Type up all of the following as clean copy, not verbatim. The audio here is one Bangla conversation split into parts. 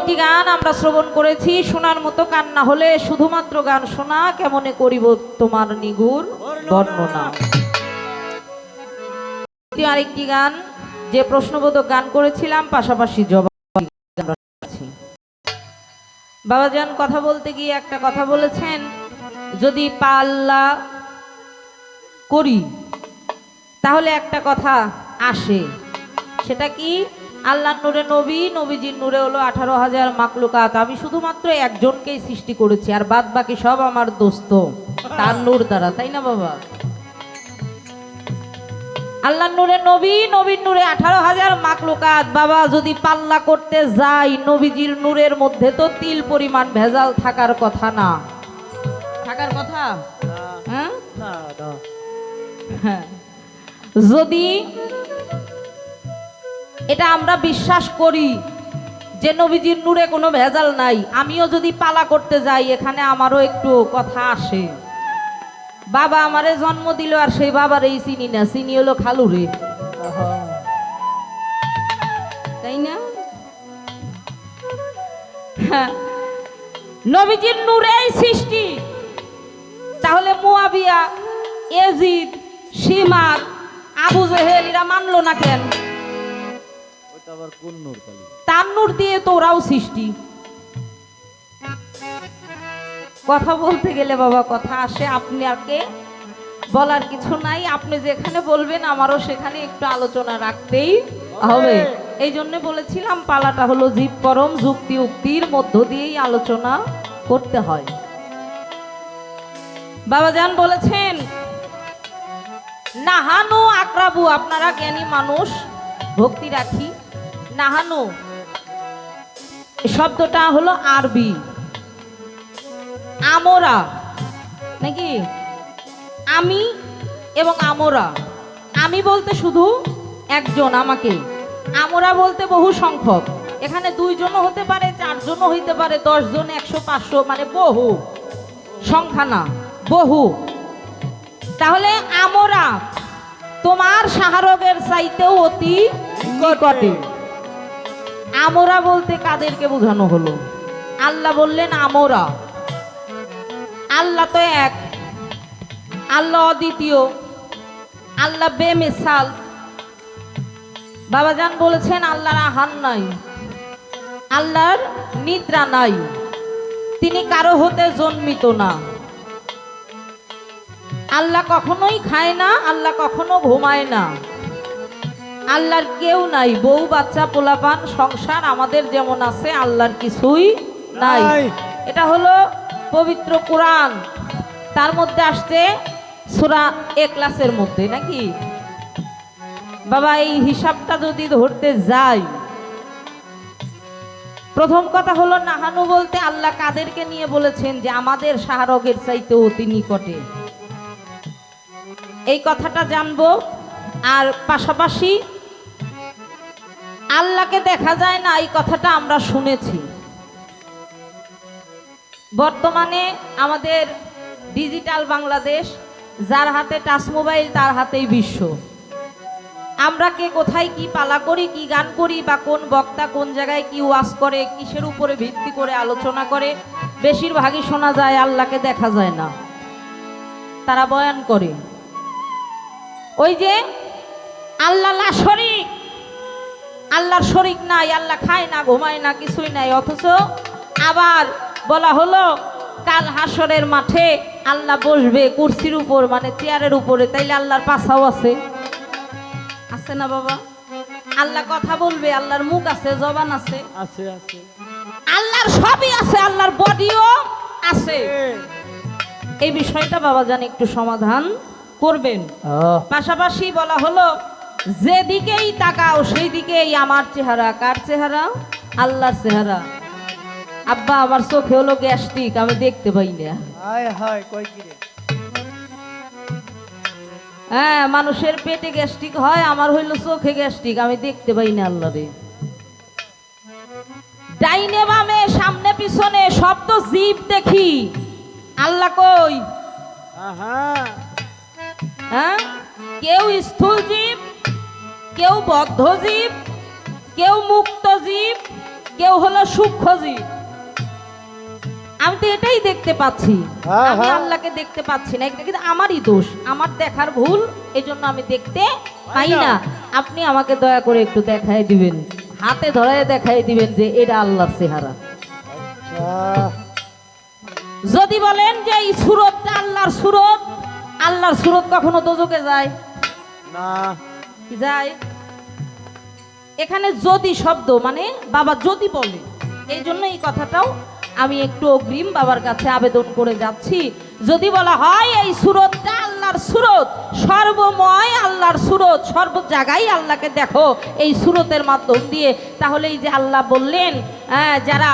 একটি গান আমরা শ্রবণ করেছি, শোনার মতো কান না হলে শুধুমাত্র গান শোনা কেমনে করিব তোমার নিগুর বর্ণনা। আরেকটি গান যে প্রশ্নবোধক গান করেছিলাম, পাশাপাশি জবাব। বাবাজান কথা বলতে গিয়ে একটা কথা বলেছেন, যদি পাল্লা করি তাহলে একটা কথা আসে, সেটা কি? আল্লাহর নূরে নবী, নবীজির নূরে হলো 18,000 মাকলুকাত। আমি শুধুমাত্র একজনকেই সৃষ্টি করেছি, আর বাদ বাকি সব আমার দোস্ত, তার নূর দ্বারা, তাই না বাবা? আল্লাহর নূরে নবী, নবীর নূরে 18,000 মাকলুকাত। বাবা যদি পাল্লা করতে যাই, নবীজির নূরের মধ্যে তো তিল পরিমাণ ভেজাল থাকার কথা না, থাকার কথা? হ্যাঁ, যদি এটা আমরা বিশ্বাস করি যে নবীজির নূরে কোনো ভেজাল নাই, আমিও যদি পালা করতে যাই, এখানে আমারও একটু কথা আসে। বাবা আমারে জন্ম দিল, আর সেই বাবার এই চিনি না, চিনি হলো খালুরে, তাই না? হ্যাঁ, নবীজির নূরেই সৃষ্টি, তাহলে মুয়াবিয়া, এজিদ, শিমার, আবু জেহেল এরা মানলো না কেন? তার নূর দিয়ে তো ওরাও সৃষ্টি। কথা বলতে গেলে বাবা কথা আসে, আপনাকে বলার কিছু নাই, আপনি যেখানে বলবেন আমারও সেখানে একটু আলোচনা রাখতেই হবে। এই জন্য বলেছিলাম পালাটা হলো জীব পরম, যুক্তি উক্তির মধ্য দিয়েই আলোচনা করতে হয়। বাবাজান বলেছেন নাহানু আকরাবু, আপনারা জ্ঞানী মানুষ, ভক্তি রাখি। নাহানু শব্দটা হলো আরবি, আমরা নাকি আমি এবং আমরা। আমি বলতে শুধু একজন আমাকে, আমরা বলতে বহু সংখ্যক। এখানে 2 জনও হতে পারে, 4 জনও হইতে পারে, 10 জন, 100, 500, মানে বহু সংখ্যা না, বহু। তাহলে আমরা তোমার শাহরগের চাইতেও অতি নিকটে। আমরা বলতে কাদেরকে বোঝানো হলো? আল্লাহ বললেন আমরা। আল্লাহ তো এক, আল্লাহ অদ্বিতীয়, আল্লাহ বেমিসাল। বাবাজান বলেছেন আল্লাহর আহার নাই, আল্লাহর নিদ্রা নাই, তিনি কারো হতে জন্মিত না। আল্লাহ কখনোই খায় না, আল্লাহ কখনো ঘুমায় না। আল্লাহর কেউ নাই, বউ বাচ্চা পোলাপান সংসার আমাদের যেমন আছে, আল্লাহর কিছুই নাই। এটা হলো পবিত্র কোরআন, তার মধ্যে আসছে সূরা ইখলাসের মধ্যে, নাকি বাবা? এই হিসাবটা যদি ধরতে যাই, প্রথম কথা হলো নাহানু বলতে আল্লাহ কাদেরকে নিয়ে বলেছেন যে আমাদের শাহরগের চাইতে অতি নিকটে, এই কথাটা জানবো। আর পাশাপাশি আল্লাহকে দেখা যায় না, এই কথাটা আমরা শুনেছি। বর্তমানে আমাদের ডিজিটাল বাংলাদেশ, যার হাতে টাচ মোবাইল তার হাতেই বিশ্ব। আমরা কে কোথায় কি পালা করি, কি গান করি, বা কোন বক্তা কোন জায়গায় কি ওয়াজ করে, কিসের উপরে ভিত্তি করে আলোচনা করে, বেশিরভাগই শোনা যায় আল্লাহকে দেখা যায় না। তারা বয়ান করে ওই যে আল্লাহ লা শরীক, আল্লাহর শরীক নাই, আল্লাহ খায় না, ঘুমায় না, কিছুই নাই। অথচ আবার বলা হলো কাল হাসরের মাঠে আল্লাহ বসবে কুরসির উপর, মানে চেয়ারের উপরে। তাইলে আল্লাহর পাছাও আছে, আছে না বাবা? আল্লাহ কথা বলবে, আল্লাহর মুখ আছে, জবান আছে, আছে আছে, আল্লাহর সবই আছে, আল্লাহর বডিও আছে। এই বিষয়টা বাবা জান একটু সমাধান করবেন। পাশাপাশি বলা হলো যেদিকেই তাকাও সেই দিকেই আমার চেহারা। কার চেহারা? আল্লাহর চেহারা। আব্বা আমার চোখে হলো গ্যাস্ট্রিক, আমি দেখতে পাই না। হ্যাঁ, মানুষের পেটে গ্যাস্ট্রিক হয়, আমার হইলো চোখে গ্যাস্ট্রিক, আমি দেখতে পাই না আল্লাহরে। ডাইনে বামে সামনে পিছনে সব তো জীব দেখি, আল্লাহ কই? হ্যাঁ, কেউ স্থূল জীব, কেউ বদ্ধ জীব, কেউ মুক্ত জীব, কেউ হলো সূক্ষ্মজীব। আমি তো এটাই দেখতে পাচ্ছি, আমি আল্লাহকে দেখতে পাচ্ছি না। এটা কিন্তু আমারই দোষ, আমার দেখার ভুল, এই জন্য আমি দেখতে পাই না। আপনি আমাকে দয়া করে একটু দেখাই দিবেন, হাতে ধরায় দেখাই দিবেন যে এটা আল্লাহর চেহারা। যদি বলেন যে এই সুরতটা আল্লাহর সুরত, আল্লাহর সুরত কখনো দোজখে যায় না? যায়। এখানে যদি শব্দ মানে বাবা যদি বলে, এই জন্য এই কথাটাও আমি একটু অগ্রিম বাবার কাছে আবেদন করে যাচ্ছি। যদি বলা হয় এই সুরতটা আল্লাহর সুরত, সর্বময় আল্লাহর সুরত, সর্ব জায়গায় আল্লাহকে দেখো এই সুরতের মাধ্যম দিয়ে, তাহলে এই যে আল্লাহ বললেন যারা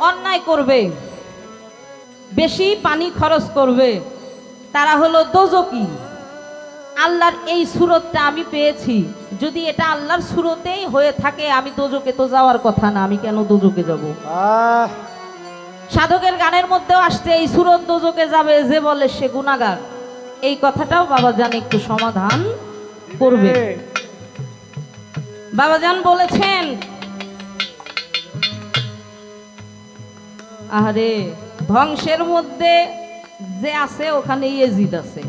অন্যায় করবে, বেশি পানি খরচ করবে, তারা হলো দোজকি। আল্লাহর এই সুরতটা আমি পেয়েছি, যদি এটা আল্লাহর সুরতেই হয়ে থাকে, আমি দোজকে তো যাওয়ার কথা না, আমি কেন দোজকে যাব? সাধকের গানের মধ্যেও আসছে এই সুরত দোজকে যাবে যে বলে সে গুনাহগার। এই কথাটাও বাবাজান একটু সমাধান করবে। বাবাজান বলেছেন, আরে ধ্বংসের মধ্যে যে আছে ওখানে ইয়েজিদ আছে।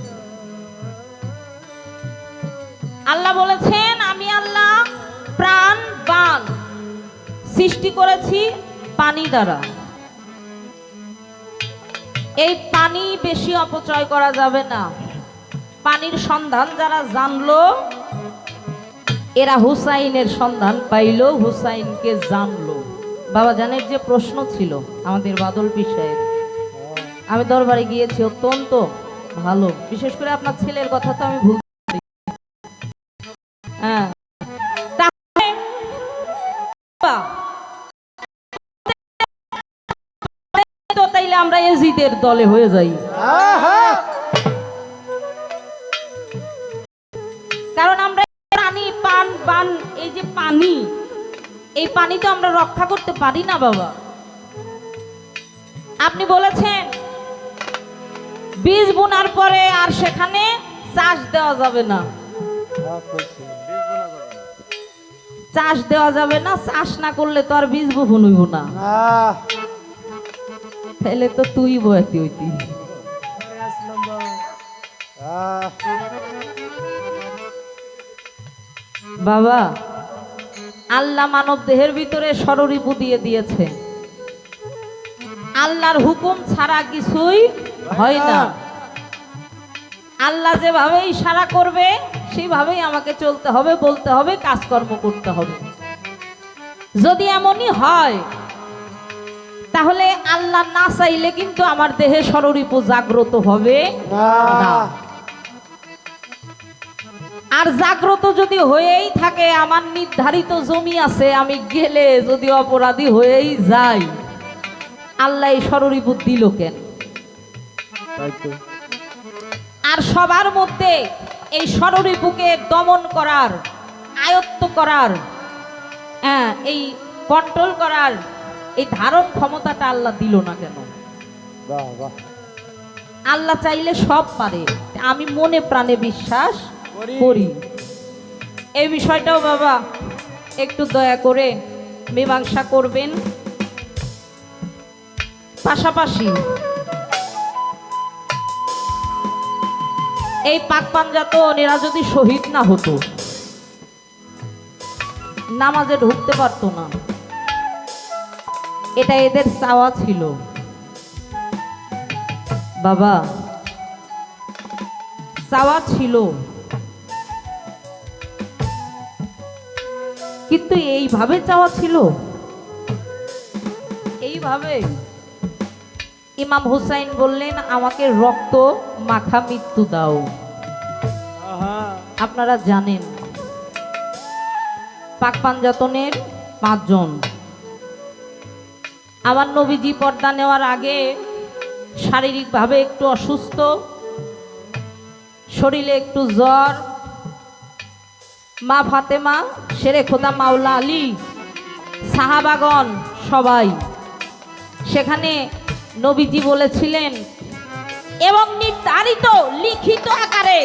আল্লাহ বলেছেন আমি আল্লাহ প্রাণবান সৃষ্টি করেছি পানি দ্বারা। এই পানি বেশি অপচয় করা যাবে না। পানির সন্ধান যারা জানলো, এরা হুসাইনের সন্ধান পাইল, হুসাইনকে জানলো। বাবা জানের যে প্রশ্ন ছিল আমাদের বাদল পীর সাহেব, আমি দরবারে গিয়েছি, অত্যন্ত ভালো। বিশেষ করে আপনার ছেলের কথা তো আমি ভুল, হ্যাঁ, তাইলে আমরা এজিদের দলে হয়ে যাই। কারণ আমরা পানি পান, এই যে পানি, এই পানি তো আমরা রক্ষা করতে পারি না বাবা। আপনি বলেছেন বীজ বোনার পরে আর সেখানে চাষ দেওয়া যাবে না, চাষ দেওয়া যাবে না, চাষ না করলে তো আর বীজ বপন হইব না। তাহলে তো তুই বয়াতি হইতি। বাবা আল্লাহ মানব দেহের ভিতরে ষড়রিপু দিয়ে দিয়েছে। আল্লাহর হুকুম ছাড়া কিছুই হয় না। আল্লাহ যেভাবে ইশারা করবে সেইভাবেই আমাকে চলতে হবে, বলতে হবে, কাজকর্ম করতে হবে। যদি এমনই হয় তাহলে আল্লাহ না চাইলে কিন্তু আমার দেহে ষড়রিপু জাগ্রত হবে না। আর জাগ্রত যদি হয়েই থাকে, আমার নির্ধারিত জমি আছে, আমি গেলে যদি অপরাধী হয়েই যাই, আল্লাহ এই ষড়রিপু দিল কেন? আর সবার মধ্যে এই ষড়রিপুকে দমন করার, আয়ত্ত করার, এই কন্ট্রোল করার এই ধারণ ক্ষমতাটা আল্লাহ দিল না কেন? আল্লাহ চাইলে সব পারে, আমি মনে প্রাণে বিশ্বাস করি। এই বিষয়টাও বাবা একটু দয়া করে মীমাংসা করবেন। পাশাপাশি এই পাক পাঞ্জাতন এরা যদি শহীদ না হতো, নামাজে ঢুকতে পারতো না। এটা এদের চাওয়া ছিল বাবা, চাওয়া ছিল। কিন্তু এইভাবে চাওয়া ছিল, এইভাবে ইমাম হুসাইন বললেন আমাকে রক্ত মাখা মৃত্যু দাও। আপনারা জানেন পাক পাঞ্জাতনের 5 জন। আমার নবীজি পর্দা নেওয়ার আগে শারীরিকভাবে একটু অসুস্থ, শরীরে একটু জ্বর। মা ফাতেমা, শেরে খোদা মাওলা আলী, সাহাবাগণ সবাই সেখানে নবীজি বলেছিলেন, এবং নির্ধারিত লিখিত আকারে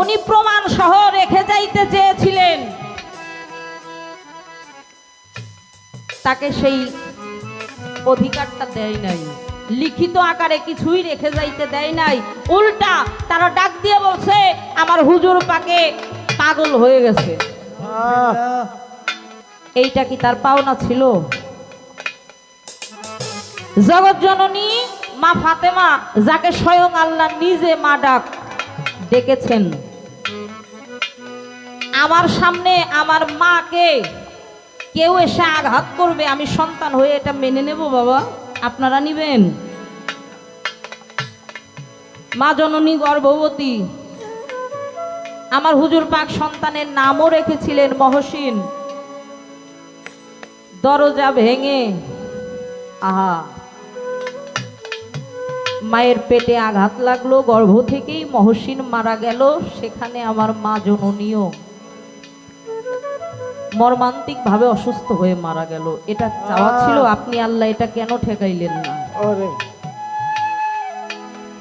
উনি প্রমাণ সহ রেখে যাইতে চেয়েছিলেন, তাকে সেই অধিকারটা দেয় নাই, লিখিত আকারে কিছুই রেখে যাইতে দেয় নাই। উল্টা তারা ডাক দিয়ে বলছে আমার হুজুর পাকে পাগল হয়ে গেছে। এইটা কি তার পাওনা ছিল? জগৎ জননী মা ফাতেমা, যাকে স্বয়ং আল্লাহ নিজে মা ডাক ডেকেছেন, আমার সামনে আমার মাকে কেউ এসে আঘাত করবে, আমি সন্তান হয়ে এটা মেনে নেব? বাবা, আপনারা নিবেন? মা জননী গর্ভবতী, আমার হুজুর পাক সন্তানের নামও রেখেছিলেন মহসিন। দরজা ভেঙে আহা, মায়ের পেটে আঘাত লাগলো, গর্ভ থেকেই মহসিন মারা গেল। সেখানে আমার মা জননীও মর্মান্তিক ভাবে অসুস্থ হয়ে মারা গেল। এটা চাওয়া ছিল, আপনি আল্লাহ এটা কেন ঠেকাইলেন না?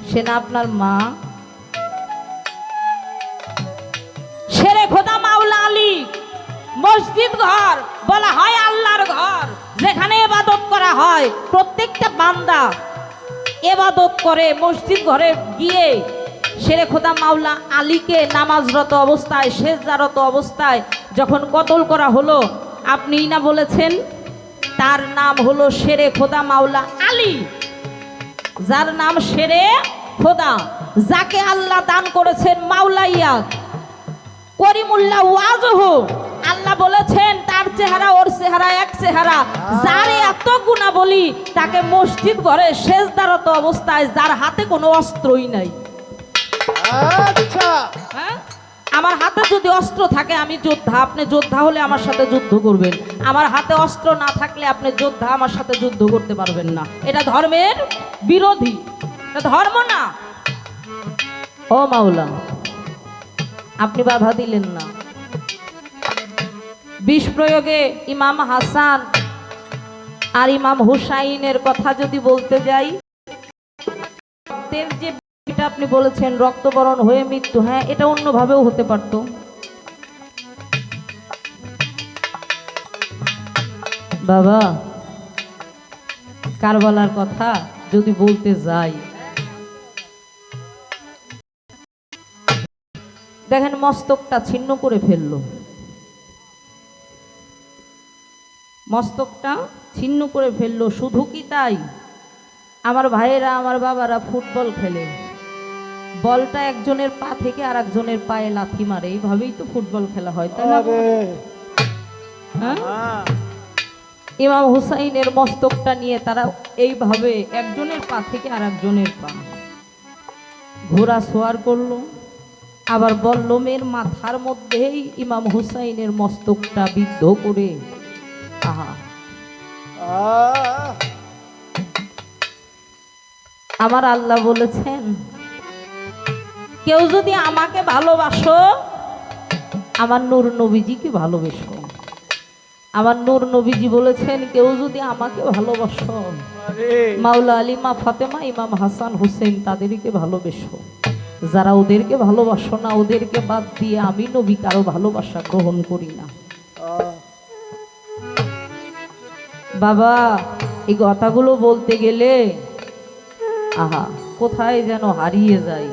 সে না আপনার মা? শেরে খোদা মাওলা আলী মসজিদ ঘর বলা হয় আল্লাহর ঘর, যেখানে ইবাদত করা হয়। প্রত্যেকটা বান্দা ইবাদত করে মসজিদ ঘরে গিয়ে শেরে খোদা মাওলা আলীকে নামাজরত অবস্থায়, সেজদারত অবস্থায় যখন কতল করা হলো, আপনিই না বলেছেন তার নাম হলো শেরে খোদা মাওলা আলী, যার নাম শেরে খোদা, যাকে আল্লাহ দান করেছেন মাওলাইয়া করিমুল্লাহ ওয়াজহু। আল্লাহ বলেছেন তার চেহারা ওর চেহারা এক চেহারা। যার এত গুণাবলী, তাকে মসজিদ ঘরে সেজদারত অবস্থায়, যার হাতে কোনো অস্ত্রই নাই। আচ্ছা, হ্যাঁ, আমার হাতে যদি অস্ত্র থাকে আমি যোদ্ধা, আপনি যোদ্ধা হলে আমার সাথে যুদ্ধ করবেন। আমার হাতে অস্ত্র না থাকলে আপনি যোদ্ধা, আমার সাথে যুদ্ধ করতে পারবেন না। এটা ধর্মের বিরোধী, এটা ধর্ম না। ও মাওলা, আপনি বাধা দিলেন না। বিষ প্রয়োগে ইমাম হাসান আর ইমাম হুসাইনের কথা যদি বলতে যাই, যে আপনি বলেছেন রক্তবরণ হয়ে মৃত্যু, হ্যাঁ, এটা অন্যভাবেও হতে পারত। বাবা, কারবালার কথা যদি বলতে যাই, দেখেন মস্তকটা ছিন্ন করে ফেললো, মস্তকটা ছিন্ন করে ফেললো। শুধু কি তাই, আমার ভাইয়েরা, আমার বাবারা ফুটবল খেলে, বলটা একজনের পা থেকে আর একজনের পায়ে লাথি মারে, এইভাবেই তো ফুটবল খেলা হয়, তাই না? হ্যাঁ, ইমাম হুসাইনের মস্তকটা নিয়ে তারা এইভাবে একজনের পা থেকে আর একজনের পা ঘোরা সোয়ার করলো, আবার বল্লমের মাথার মধ্যেই ইমাম হুসাইনের মস্তকটা বিদ্ধ করে। আহা, আমার আল্লাহ বলেছেন কেউ যদি আমাকে ভালোবাসো, আমার নূর নবীজিকে ভালোবেসো। আমার নূর নবীজি বলেছেন কেউ যদি আমাকে ভালোবাসো, মাওলা আলী, মা ফাতেমা, ইমাম হাসান হুসেন, তাদেরকে ভালোবেসো। যারা ওদেরকে ভালোবাসো না, ওদেরকে বাদ দিয়ে আমি নবী কারো ভালোবাসা গ্রহণ করি না। বাবা, এই কথাগুলো বলতে গেলে আহা, কোথায় যেন হারিয়ে যায়।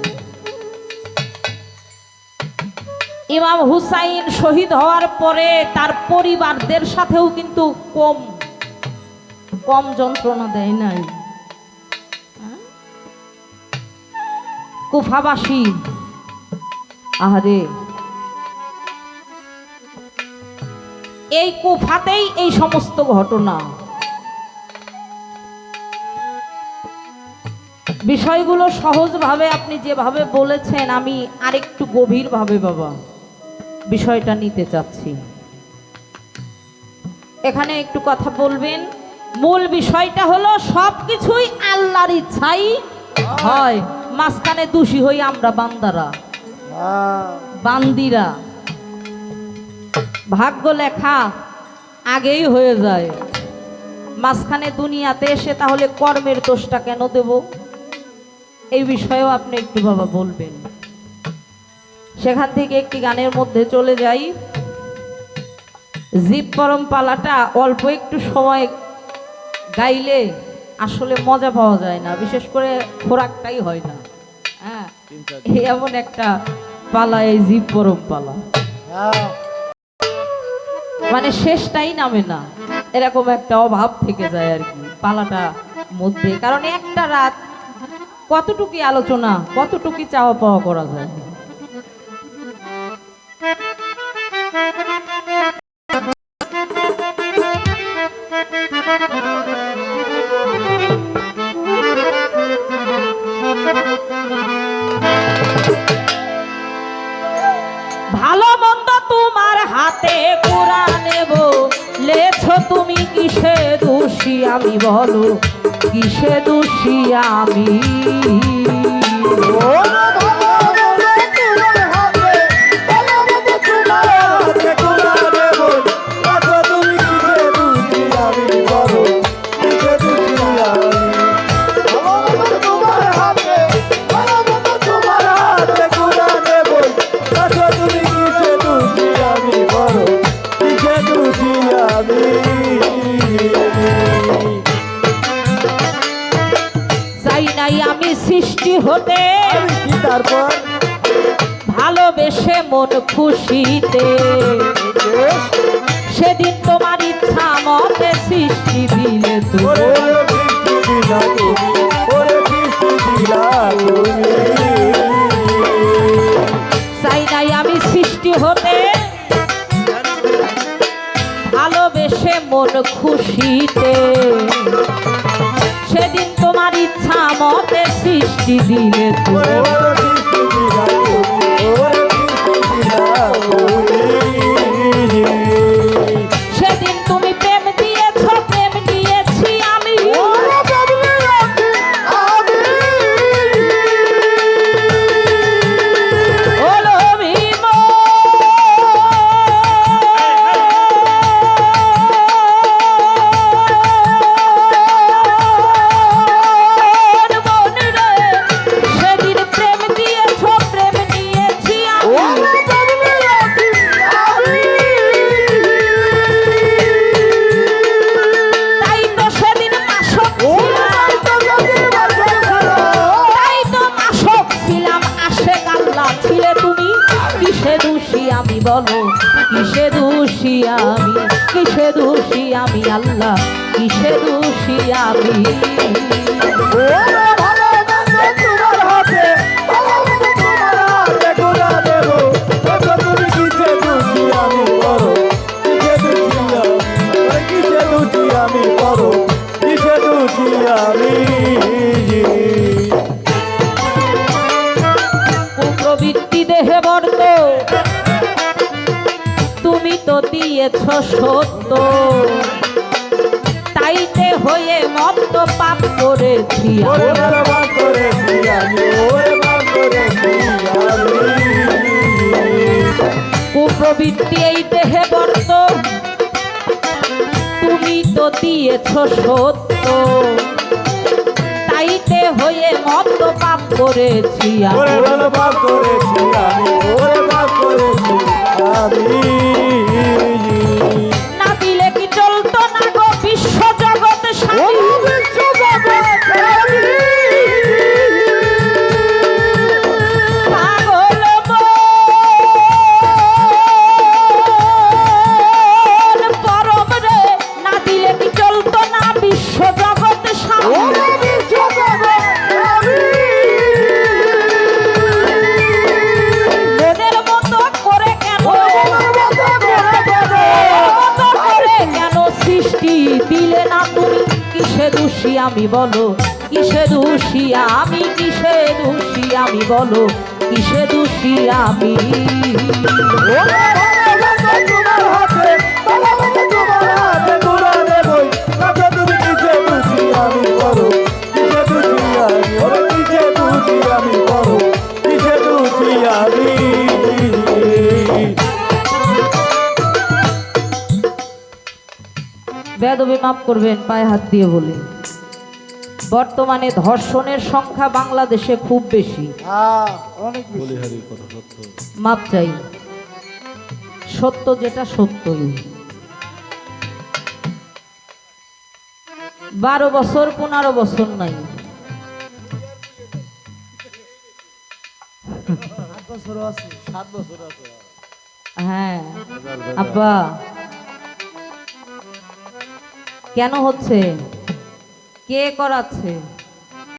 ইমাম হুসাইন শহীদ হওয়ার পরে তার পরিবারদের সাথেও কিন্তু কম যন্ত্রণা দেয় নাই। কুফাবাসী, আহারে, এই কুফাতেই এই সমস্ত ঘটনা। বিষয়গুলো সহজভাবে আপনি যেভাবে বলেছেন, আমি আরেকটু গভীরভাবে বাবা বিষয়টা নিতে চাচ্ছি। এখানে একটু কথা বলবেন। মূল বিষয়টা হলো সবকিছুই আল্লাহর ইচ্ছাই হয়, মাঝখানে দোষী হই আমরা বান্দারা, বান্দিরা। ভাগ্য লেখা আগেই হয়ে যায়, মাঝখানে দুনিয়াতে এসে তাহলে কর্মের দোষটা কেন দেব? এই বিষয়েও আপনি একটু বাবা বলবেন। সেখান থেকে একটি গানের মধ্যে চলে যাই। জীব পরম পালাটা অল্প একটু সময় গাইলে আসলে মজা পাওয়া যায় না, বিশেষ করে খোরাকটাই হয় না। হ্যাঁ, এমন একটা পালা এই জীব পরম পালা, মানে শেষটাই নামে না, এরকম একটা অভাব থেকে যায় আর কি পালাটা মধ্যে। কারণ একটা রাত কতটুকু আলোচনা, কতটুকু চাওয়া পাওয়া করা যায়। ভালো মন্দ তোমার হাতে কোরআনে বলেছো, তুমি কিসে দোষী আমি বলো, কিসে দোষী আমি? আমি সৃষ্টি হতে তারপর ভালোবেসে মন খুশিতে, সেদিন তোমার ইচ্ছা মতে সৃষ্টি দিলে চাই নাই আমি সৃষ্টি হতে ভালোবেসে মন খুশিতে, সেদিন তোমার ইচ্ছা মতে সৃষ্টি দিলে সেদিন তুমি প্রেম দিয়েছ, প্রেম দিয়েছি আমি। আমি বলো কিসে দোষী আমি, কিসে দোষী আমি আল্লাহ, কিসে দোষী আমি? কুপ্রবৃত্তি দেহে বর্ত তুমি তো দিয়েছ সত্য, তাইতে হয়ে মত্ত পাপ করেছি। কুপ্রবৃত্তি এই দেহে বর্ত তুমি তো দিয়েছ সত্য, তাইতে হয়ে মত্ত পাপ করেছি না দিলে কি চলতো না গো বিশ্ব জগৎ পাগল পরম রে, না দিলে কি চলতো না বিশ্ব জগৎ মনের মতো করে কেন সৃষ্টি দিলে না তুমি? কিসে দোষী আমি বলো, কিসে দোষী আমি, কিসে দোষী আমি বলো, কিসে দোষী আমি? বেদবি মাফ করবেন, পায়ে হাত দিয়ে বলে, বর্তমানে ধর্ষণের সংখ্যা বাংলাদেশে খুব বেশি। মাপ চাই, সত্য যেটা সত্যই, 12 বছর 15 বছর নাই। 7 বছর আছে। হ্যাঁ আব্বা, কেন হচ্ছে? কে করাচ্ছে?